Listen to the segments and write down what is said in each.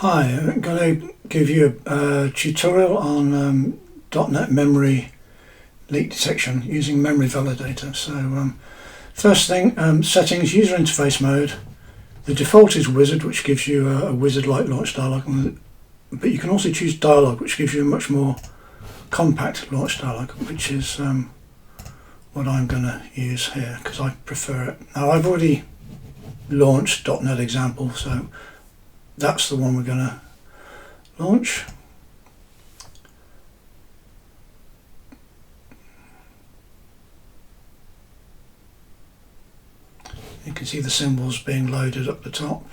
Hi, I'm going to give you a tutorial on .NET memory leak detection using Memory Validator. So first thing, settings, user interface mode. The default is wizard, which gives you a wizard-like launch dialog, but you can also choose dialog, which gives you a much more compact launch dialog, which is what I'm going to use here because I prefer it. Now I've already launched .NET example, so that's the one we're going to launch. You can see the symbols being loaded up the top.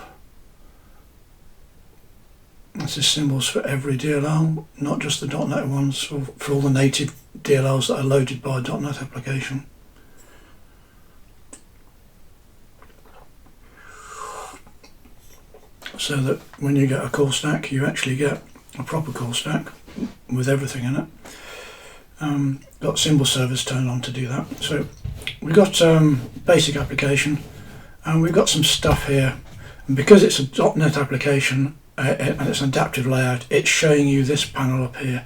This is symbols for every DLL, not just the .NET ones, for all the native DLLs that are loaded by a .NET application. So that when you get a call stack, you actually get a proper call stack with everything in it. Got symbol servers turned on to do that. So we've got basic application, and we've got some stuff here. And because it's a .NET application and it's an adaptive layout, it's showing you this panel up here.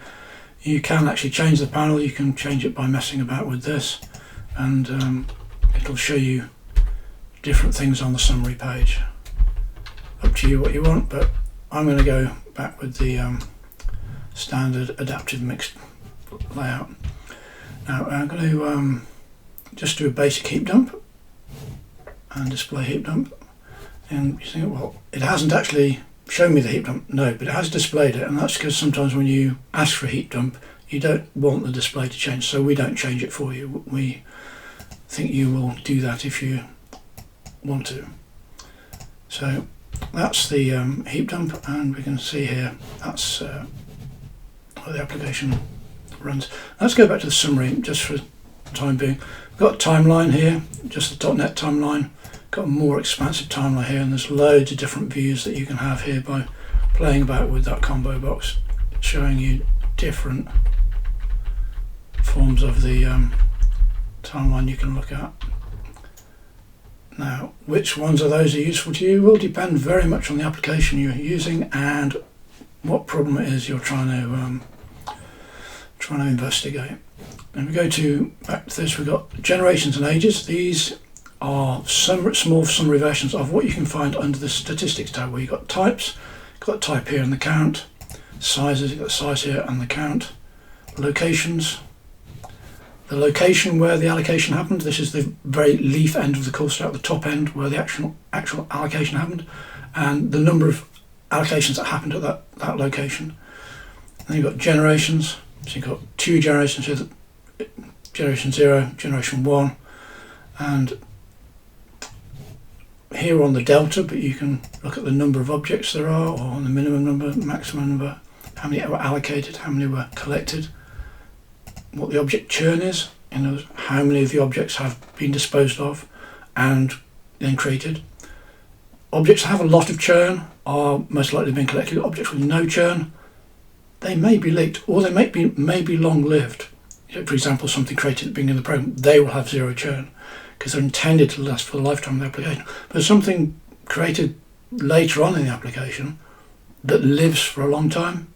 You can actually change the panel. You can change it by messing about with this, and it'll show you different things on the summary page. Up to you what you want, but I'm going to go back with the standard adaptive mixed layout. Now I'm going to just do a basic heap dump and display heap dump. And you think, well, it hasn't actually shown me the heap dump. No, but it has displayed it, and that's because sometimes when you ask for a heap dump, you don't want the display to change, so we don't change it for you. We think you will do that if you want to. So that's the heap dump, and we can see here that's where the application runs. Let's go back to the summary just for the time being. We've got a timeline here, just the .NET timeline. Got a more expansive timeline here, and there's loads of different views that you can have here by playing about with that combo box, showing you different forms of the timeline you can look at. Now, which ones of those are useful to you will depend very much on the application you're using and what problem it is you're trying to investigate. And we go back to this. We've got generations and ages. These are some small summary versions of what you can find under the statistics tab, where you've got types, got type here and the count, sizes, you've got the size here and the count, locations. The location where the allocation happened, this is the very leaf end of the call stack, the top end where the actual allocation happened, and the number of allocations that happened at that location. And then you've got generations, so you've got two generations here, generation 0, generation 1, and here on the delta, but you can look at the number of objects there are, or on the minimum number, maximum number, how many were allocated, how many were collected, what the object churn is, how many of the objects have been disposed of and then created. Objects that have a lot of churn are most likely being collected. Objects with no churn, they may be leaked, or they may be long-lived. For example, something created at the beginning of the program, they will have 0 churn because they're intended to last for the lifetime of the application. But something created later on in the application that lives for a long time,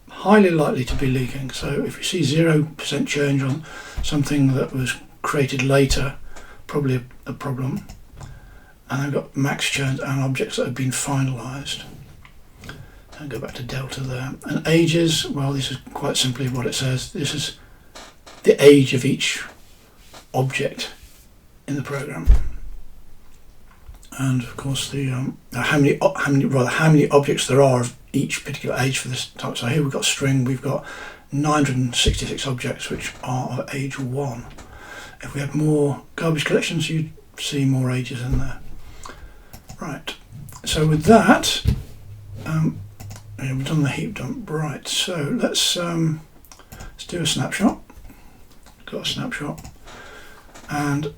highly likely to be leaking. So if you see 0% change on something that was created later, probably a problem. And I've got max churns and objects that have been finalized. I'll go back to delta there. And ages, well, this is quite simply what it says. This is the age of each object in the program. And of course the how many objects there are of each particular age for this type. So here we've got string, we've got 966 objects which are of age 1. If we had more garbage collections, you'd see more ages in there. Right, so with that, we've done the heap dump. Right, so let's do a snapshot. Got a snapshot, and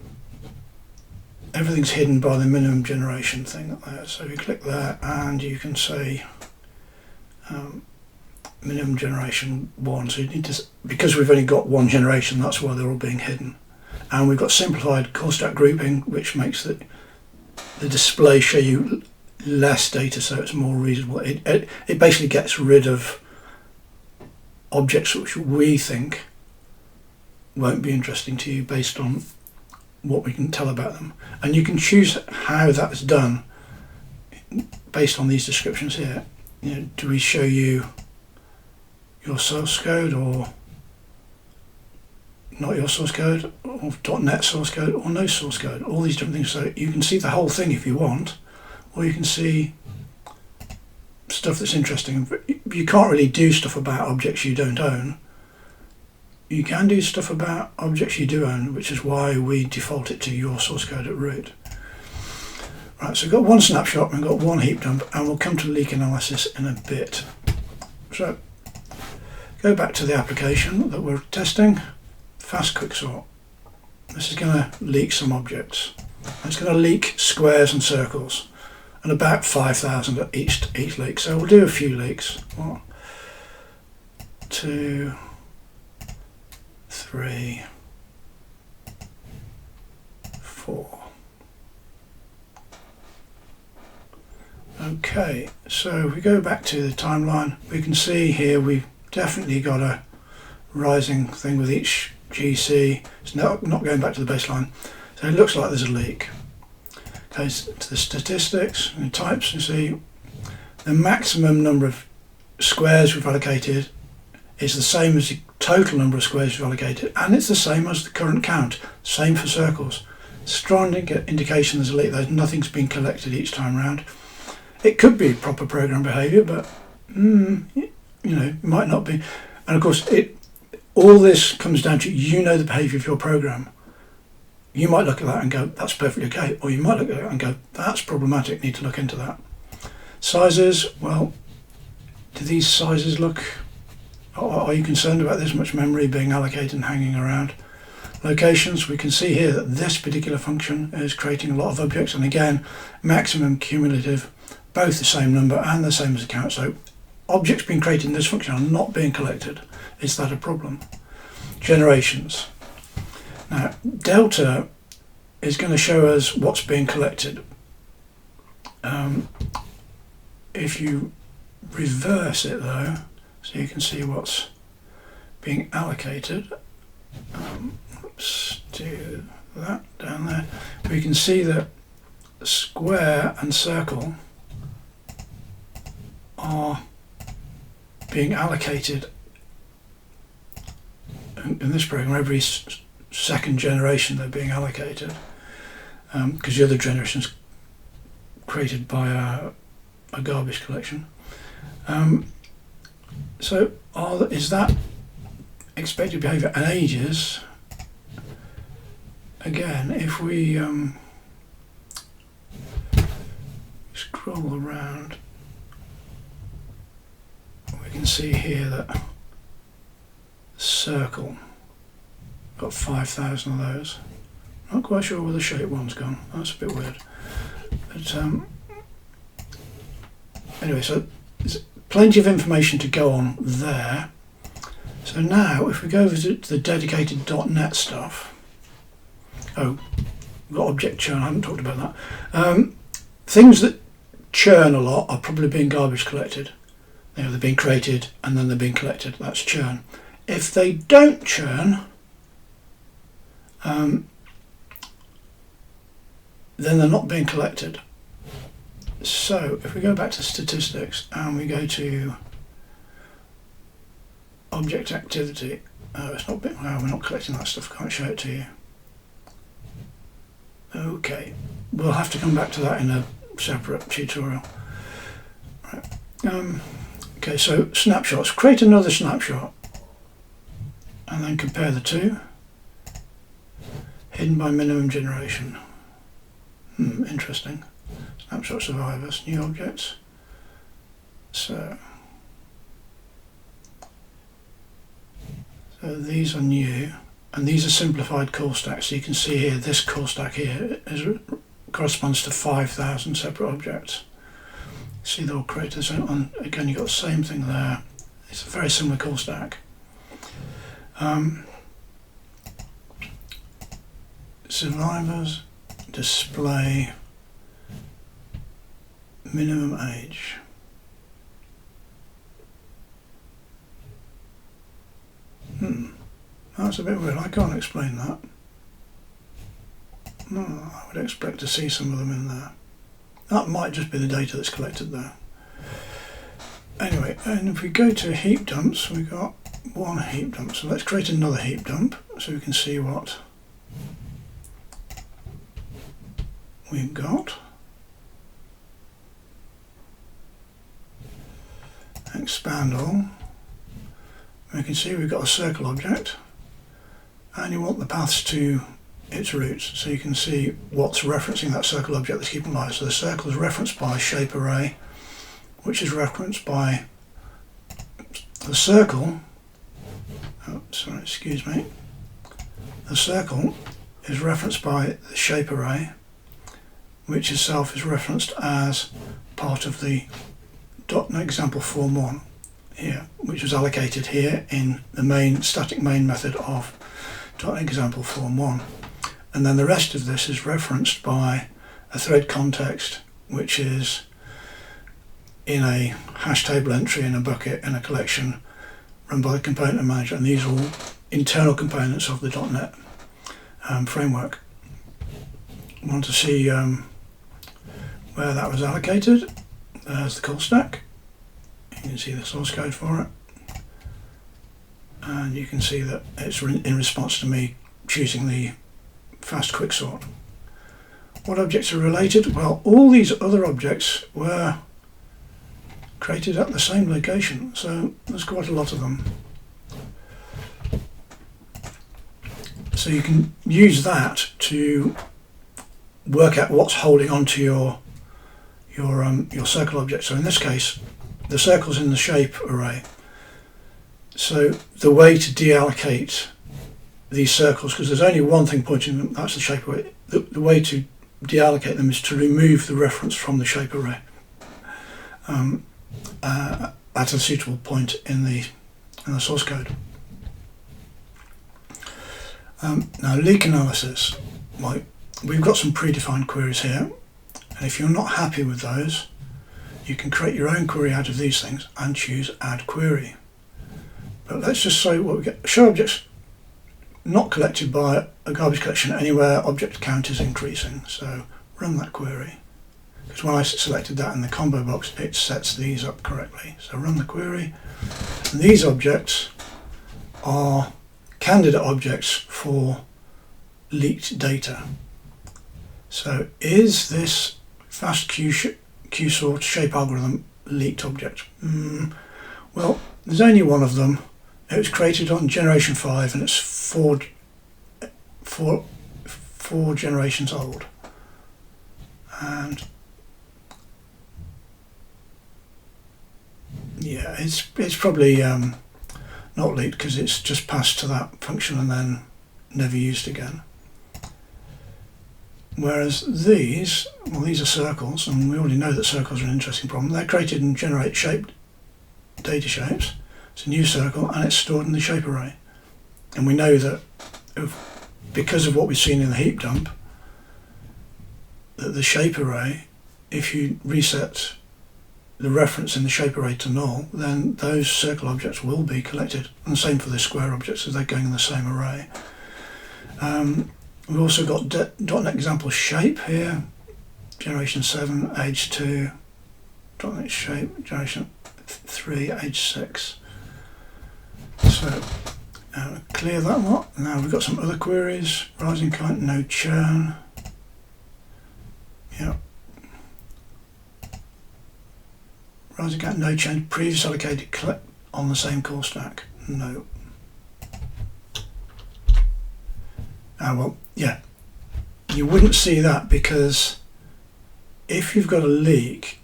everything's hidden by the minimum generation thing there. So we click there, and you can say minimum generation 1. So you need to, because we've only got one generation, that's why they're all being hidden. And we've got simplified call stack grouping, which makes the display show you less data, so it's more reasonable. It basically gets rid of objects which we think won't be interesting to you based on what we can tell about them. And you can choose how that's done based on these descriptions here. You know, do we show you your source code or not your source code, or .NET source code or no source code, all these different things. So you can see the whole thing if you want, or you can see stuff that's interesting. You can't really do stuff about objects you don't own. You can do stuff about objects you do own, which is why we default it to your source code at root. Right, so we've got one snapshot, we've got one heap dump, and we'll come to leak analysis in a bit. So go back to the application that we're testing. Fast quick sort. This is going to leak some objects. It's going to leak squares and circles, and about 5,000 at each leak. So we'll do a few leaks. 1, 2, 3, 4. Okay, so if we go back to the timeline, we can see here we've definitely got a rising thing with each GC. It's not going back to the baseline, so it looks like there's a leak. Okay, so to the statistics and types, you see the maximum number of squares we've allocated is the same as the total number of squares we've allocated, and it's the same as the current count. Same for circles. Strong indication there's a leak. Nothing's been collected each time round. It could be proper program behaviour, but you know, it might not be. And of course, all this comes down to the behaviour of your program. You might look at that and go, that's perfectly okay, or you might look at it and go, that's problematic, need to look into that. Sizes, well, do these sizes look, are you concerned about this much memory being allocated and hanging around? Locations, we can see here that this particular function is creating a lot of objects, and again, maximum cumulative, both the same number and the same as the count. So objects being created in this function are not being collected. Is that a problem? Generations. Now, delta is going to show us what's being collected. If you reverse it though, so you can see what's being allocated, let's do that down there. We can see that square and circle are being allocated in this program. Every second generation they're being allocated, because the other generation's created by a garbage collection. So is that expected behaviour and ages? Again, if we scroll around, we can see here that circle got 5,000 of those. Not quite sure where the shape one's gone. That's a bit weird. But anyway, so there's plenty of information to go on there. So now, if we go over to the dedicated .NET stuff, we've got object churn. I haven't talked about that. Things that churn a lot are probably being garbage collected. You know, they're being created and then they're being collected. That's churn. If they don't churn, then they're not being collected. So if we go back to statistics and we go to object activity, it's not been, well, we're not collecting that stuff, can't show it to you. Okay, we'll have to come back to that in a separate tutorial. Right. Okay, so snapshots. Create another snapshot and then compare the two. Hidden by minimum generation. Interesting. Snapshot survivors, new objects. So these are new, and these are simplified call stacks. So you can see here, this call stack here corresponds to 5,000 separate objects. See, they're all created the same one. Again, you've got the same thing there. It's a very similar call stack. Survivors, display, minimum age. That's a bit weird. I can't explain that. No, I would expect to see some of them in there. That might just be the data that's collected there. Anyway, and if we go to heap dumps, we've got one heap dump. So let's create another heap dump so we can see what we've got. Expand all. We can see we've got a circle object, and you want the paths to its roots, so you can see what's referencing that circle object that's keeping alive. So the circle is referenced by shape array, which is referenced by the circle. Oh, sorry, excuse me. The circle is referenced by the shape array, which itself is referenced as part of the .NET example form 1 here, which was allocated here in the main static main method of .NET example form 1. And then the rest of this is referenced by a thread context, which is in a hash table entry in a bucket in a collection run by the component manager, and these are all internal components of the .NET framework. I want to see where that was allocated. There's the call stack. You can see the source code for it, and you can see that it's in response to me choosing the fast quick sort. What objects are related? Well, all these other objects were created at the same location, so there's quite a lot of them. So you can use that to work out what's holding on to your circle object. So in this case, the circle's in the shape array. So the way to deallocate these circles, because there's only one thing pointing them, that's the shape array. The way to deallocate them is to remove the reference from the shape array at a suitable point in the source code. Now, leak analysis. Well, we've got some predefined queries here, and if you're not happy with those, you can create your own query out of these things and choose add query. But let's just say what we get: show objects not collected by a garbage collection anywhere object count is increasing. So run that query, because when I selected that in the combo box, it sets these up correctly. So run the query, and these objects are candidate objects for leaked data. So is this fast Q-sort shape algorithm leaked object? Well, there's only one of them. It was created on generation 5, and it's four generations old. And yeah, it's probably not leaked, because it's just passed to that function and then never used again. Whereas these, well, these are circles, and we already know that circles are an interesting problem. They're created and generate shaped data shapes. It's a new circle, and it's stored in the shape array. And we know that because of what we've seen in the heap dump, that the shape array, if you reset the reference in the shape array to null, then those circle objects will be collected. And the same for the square objects, as they're going in the same array. We've also got .NET example shape here, generation 7, age 2, .NET shape, generation 3, age 6. So clear that lot. Now we've got some other queries. Rising count, no churn. Yeah. Rising count, no change. Previous allocated collect on the same call stack. No. Well, yeah. You wouldn't see that, because if you've got a leak,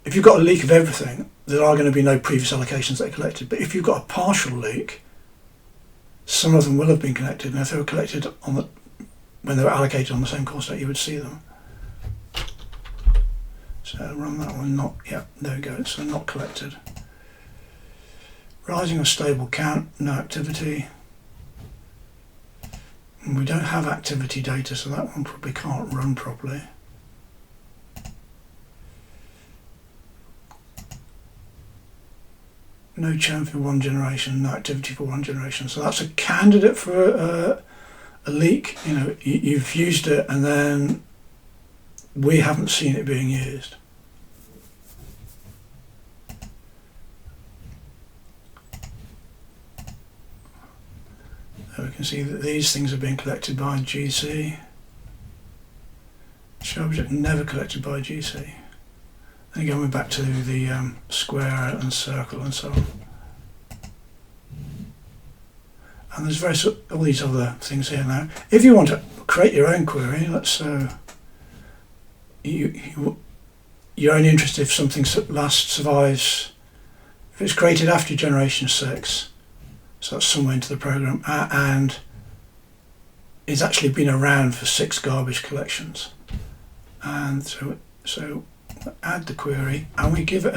if you've got a leak of everything, there are going to be no previous allocations that are collected. But if you've got a partial leak, some of them will have been collected, and if they were collected on when they were allocated on the same call stack, you would see them. So run that one. Not, yeah, there we go. So not collected. Rising or stable count, no activity. And we don't have activity data, so that one probably can't run properly. no churn for one generation, no activity for one generation. So that's a candidate for a leak. You know, you've used it and then we haven't seen it being used. So we can see that these things are being collected by GC. Show object never collected by GC. Then going back to the square and circle and so on. And there's all these other things here now. If you want to create your own query, let's you're only interested if something survives, if it's created after generation 6, so that's somewhere into the program, and it's actually been around for 6 garbage collections. And so add the query and we give it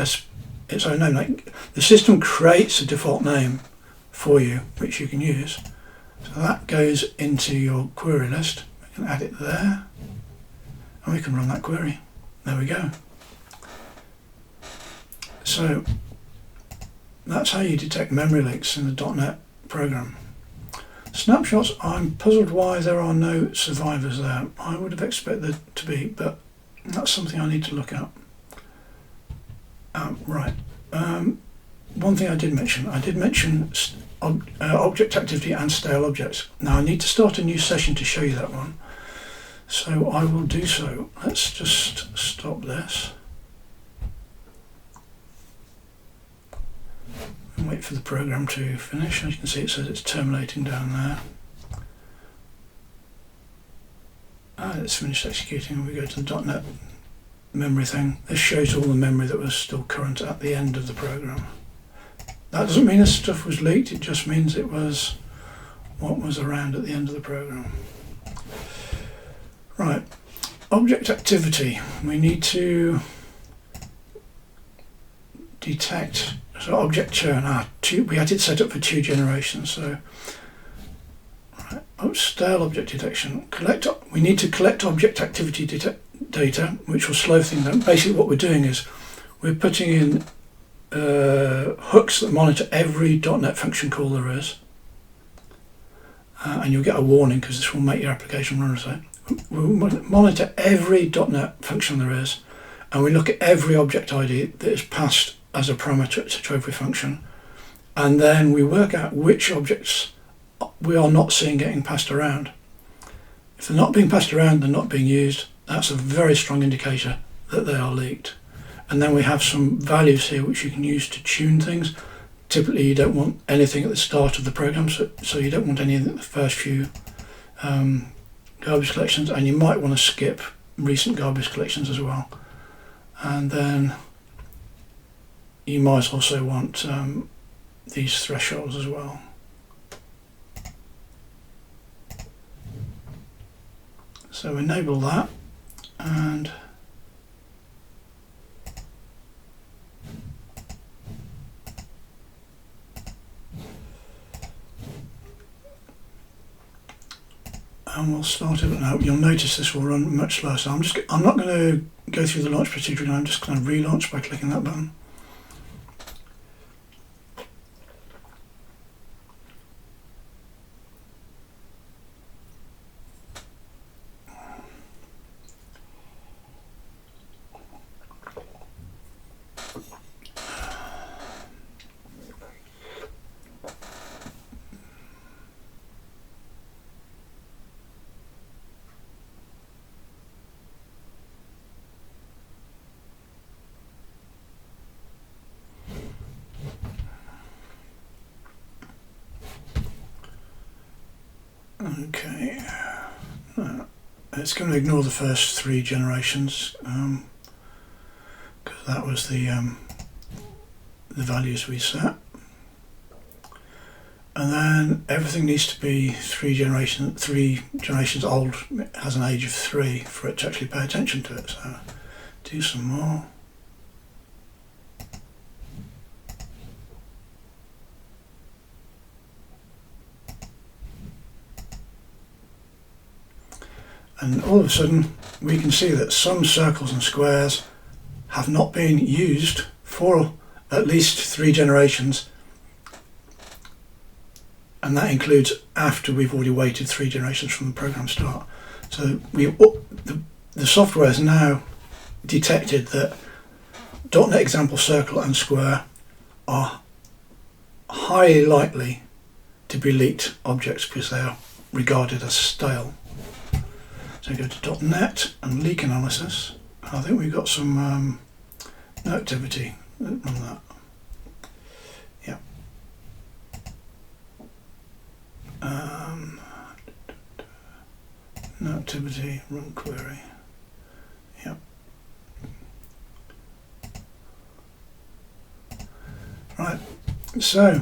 its own name. Like the system creates a default name for you which you can use. So that goes into your query list. We can add it there and we can run that query. There we go. So that's how you detect memory leaks in the .NET program. Snapshots, I'm puzzled why there are no survivors there. I would have expected there to be, but that's something I need to look at. Right. One thing I did mention object activity and stale objects. Now I need to start a new session to show you that one. So I will do so. Let's just stop this. And wait for the program to finish. As you can see, it says it's terminating down there. It's finished executing and we go to the .NET memory thing. This shows all the memory that was still current at the end of the program. That doesn't mean this stuff was leaked, it just means it was what was around at the end of the program. Right, object activity. We need to detect, so object churn, we had it set up for 2 generations, so stale object detection. We need to collect object activity data, which will slow things down. Basically what we're doing is we're putting in hooks that monitor every .NET function call there is, and you'll get a warning because this will make your application run. So we'll monitor every .NET function there is, and we look at every object ID that is passed as a parameter to every function, and then we work out which objects we are not seeing getting passed around. If they're not being passed around, they're not being used. That's a very strong indicator that they are leaked. And then we have some values here which you can use to tune things. Typically you don't want anything at the start of the program, so you don't want any of the first few garbage collections, and you might want to skip recent garbage collections as well. And then you might also want these thresholds as well. So enable that, and we'll start it now. You'll notice this will run much slower. So I'm not going to go through the launch procedure again. I'm just going to relaunch by clicking that button. Okay, it's going to ignore the first 3 generations because that was the values we set, and then everything needs to be 3 generations old. It has an age of 3 for it to actually pay attention to it. So do some more. And all of a sudden we can see that some circles and squares have not been used for at least 3 generations, and that includes after we've already waited 3 generations from the program start. So the software has now detected that .NET example circle and square are highly likely to be leaked objects because they are regarded as stale. So go to .NET and leak analysis. I think we've got some no activity on that. Yeah. No activity, run query. Yeah. Right. So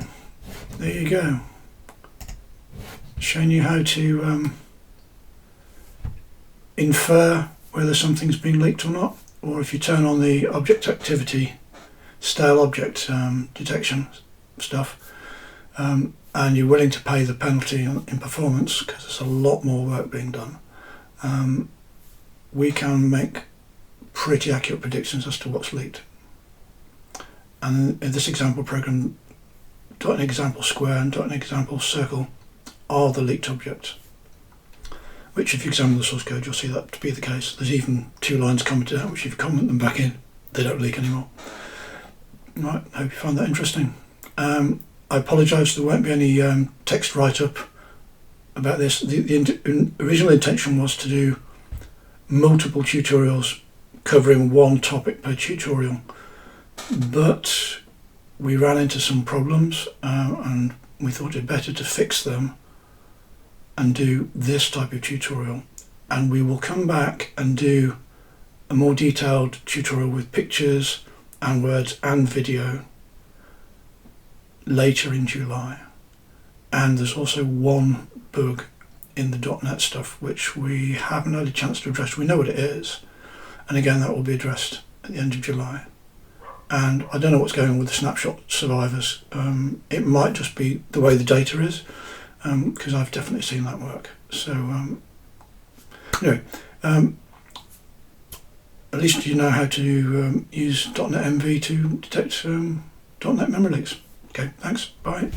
there you go. Showing you how to infer whether something's been leaked or not, or if you turn on the object activity, stale object detection stuff, and you're willing to pay the penalty in performance because there's a lot more work being done, we can make pretty accurate predictions as to what's leaked. And in this example program, .NET example square and .NET example circle are the leaked objects, which if you examine the source code you'll see that to be the case. There's even 2 lines commented out, which if you comment them back in, they don't leak anymore. Right, hope you found that interesting. I apologise there won't be any text write-up about this. The original intention was to do multiple tutorials covering one topic per tutorial, but we ran into some problems and we thought it better to fix them and do this type of tutorial, and we will come back and do a more detailed tutorial with pictures and words and video later in July. And there's also one bug in the .NET stuff which we haven't had a chance to address. We know what it is, and again that will be addressed at the end of July. And I don't know what's going on with the snapshot survivors. It might just be the way the data is, because I've definitely seen that work. So anyway, at least you know how to use .NET MV to detect .NET memory leaks. Okay, thanks, bye.